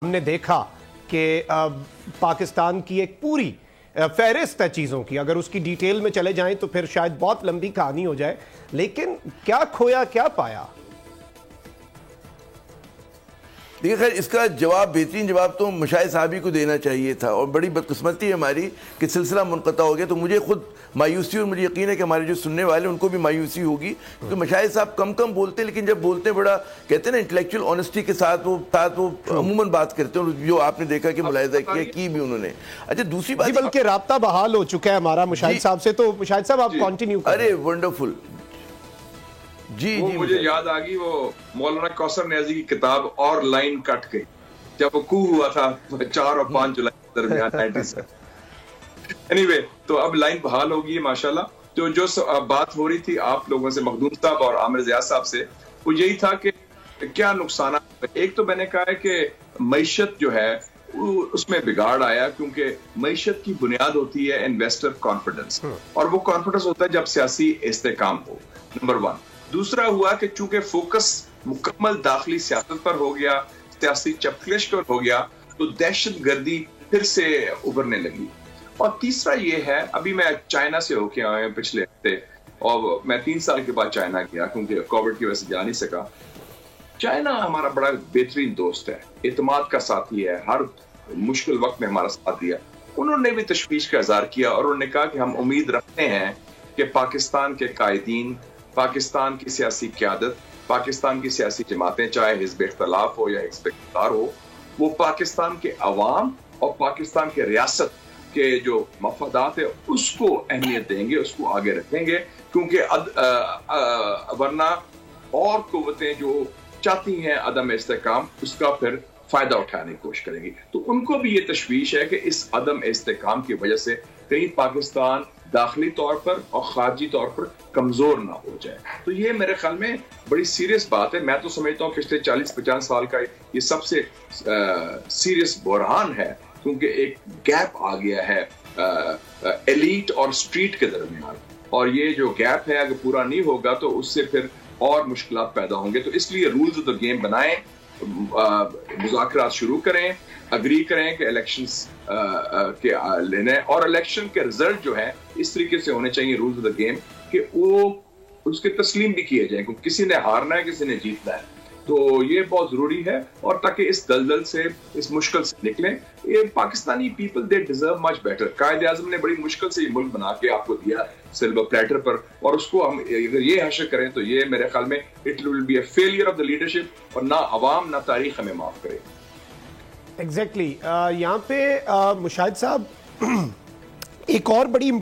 ہم نے دیکھا کہ پاکستان کی ایک پوری فہرست ہے چیزوں کی، اگر اس کی ڈیٹیل میں چلے جائیں تو پھر شاید بہت لمبی کہانی ہو جائے، لیکن کیا کھویا کیا پایا؟ دیکھیں خیر اس کا جواب، بہترین جواب تو مشاہد صاحب ہی کو دینا چاہیے تھا، اور بڑی بدقسمتی ہے ہماری کہ سلسلہ منقطع ہو گیا. تو مجھے خود مایوسی، اور مجھے یقین ہے کہ ہمارے جو سننے والے ان کو بھی مایوسی ہوگی، کیونکہ مشاہد صاحب کم بولتے ہیں، لیکن جب بولتے ہیں بڑا کہتے ہیں نا انٹلیکچوئل آنیسٹی کے ساتھ وہ عموماً بات کرتے ہیں، جو آپ نے دیکھا کہ ملاحظہ کی بھی انہوں نے. اچھا دوسری بات، بلکہ رابطہ بحال ہو چکا ہے ہمارا مشاہد صاحب سے، تو مشاہد صاحب آپ کنٹینیو کریں. ارے ونڈرفل. جی مجھے یاد آ گئی وہ مولانا کوثر نیازی کی کتاب اور لائن کٹ گئی، جب وہ کو ہوا تھا 4 اور 5 جولائی کے درمیان 97. اینی تو اب لائن بحال ہوگی ماشاءاللہ. جو بات ہو رہی تھی آپ لوگوں سے، مخدوم صاحب اور عامر زیاد صاحب سے، وہ یہی تھا کہ کیا نقصانات. ایک تو میں نے کہا ہے کہ معیشت جو ہے اس میں بگاڑ آیا، کیونکہ معیشت کی بنیاد ہوتی ہے انویسٹر کانفیڈنس، اور وہ کانفیڈنس ہوتا ہے جب سیاسی استحکام ہو، نمبر 1. دوسرا ہوا کہ چونکہ فوکس مکمل داخلی سیاست پر ہو گیا، سیاسی چپکلش پر ہو گیا، تو دہشت گردی پھر سے ابھرنے لگی. اور تیسرا یہ ہے، ابھی میں چائنا سے ہو کے آیا پچھلے ہفتے، اور میں 3 سال کے بعد چائنا گیا کیونکہ کووڈ کی وجہ سے جا نہیں سکا. چائنا ہمارا بڑا بہترین دوست ہے، اعتماد کا ساتھی ہے، ہر مشکل وقت میں ہمارا ساتھ دیا. انہوں نے بھی تشویش کا اظہار کیا، اور انہوں نے کہا کہ ہم امید رکھتے ہیں کہ پاکستان کے قائدین، پاکستان کی سیاسی قیادت، پاکستان کی سیاسی جماعتیں، چاہے حزب اختلاف ہو یا حزب اقتدار ہو، وہ پاکستان کے عوام اور پاکستان کے ریاست کے جو مفادات ہے اس کو اہمیت دیں گے، اس کو آگے رکھیں گے، کیونکہ ورنہ اور قوتیں جو چاہتی ہیں عدم استحکام، اس کا پھر فائدہ اٹھانے کی کوشش کریں گی. تو ان کو بھی یہ تشویش ہے کہ اس عدم استحکام کی وجہ سے کہیں پاکستان داخلی طور پر اور خارجی طور پر کمزور نہ ہو جائے. تو یہ میرے خیال میں بڑی سیریس بات ہے. میں تو سمجھتا ہوں پچھلے 40-50 سال کا یہ سب سے سیریس بحران ہے، کیونکہ ایک گیپ آ گیا ہے ایلیٹ اور اسٹریٹ کے درمیان، اور یہ جو گیپ ہے اگر پورا نہیں ہوگا تو اس سے پھر اور مشکلات پیدا ہوں گے. تو اس لیے رولز آف دا گیم بنائیں، مذاکرات شروع کریں، اگری کریں کہ الیکشنز کے لینے، اور الیکشن کے رزلٹ جو ہے اس طریقے سے ہونے چاہیے رولز آف دا گیم کہ وہ اس کے تسلیم بھی کیے جائیں، کیونکہ کسی نے ہارنا ہے، کسی نے جیتنا ہے. تو یہ بہت ضروری ہے، اور تاکہ اس دلدل سے، اس مشکل سے نکلیں. یہ Pakistani people they deserve much better. Quaid Azam نے بڑی مشکل سے یہ ملک بنا کے آپ کو دیا سلور پلیٹر پر، اور اس کو ہم اگر یہ حشر کریں تو یہ میرے خیال میں it will be a failure of the leadership, اور نہ عوام نہ تاریخ ہمیں معاف کرے. ایگزیکٹلی. یہاں پہ مشاہد صاحب ایک اور بڑی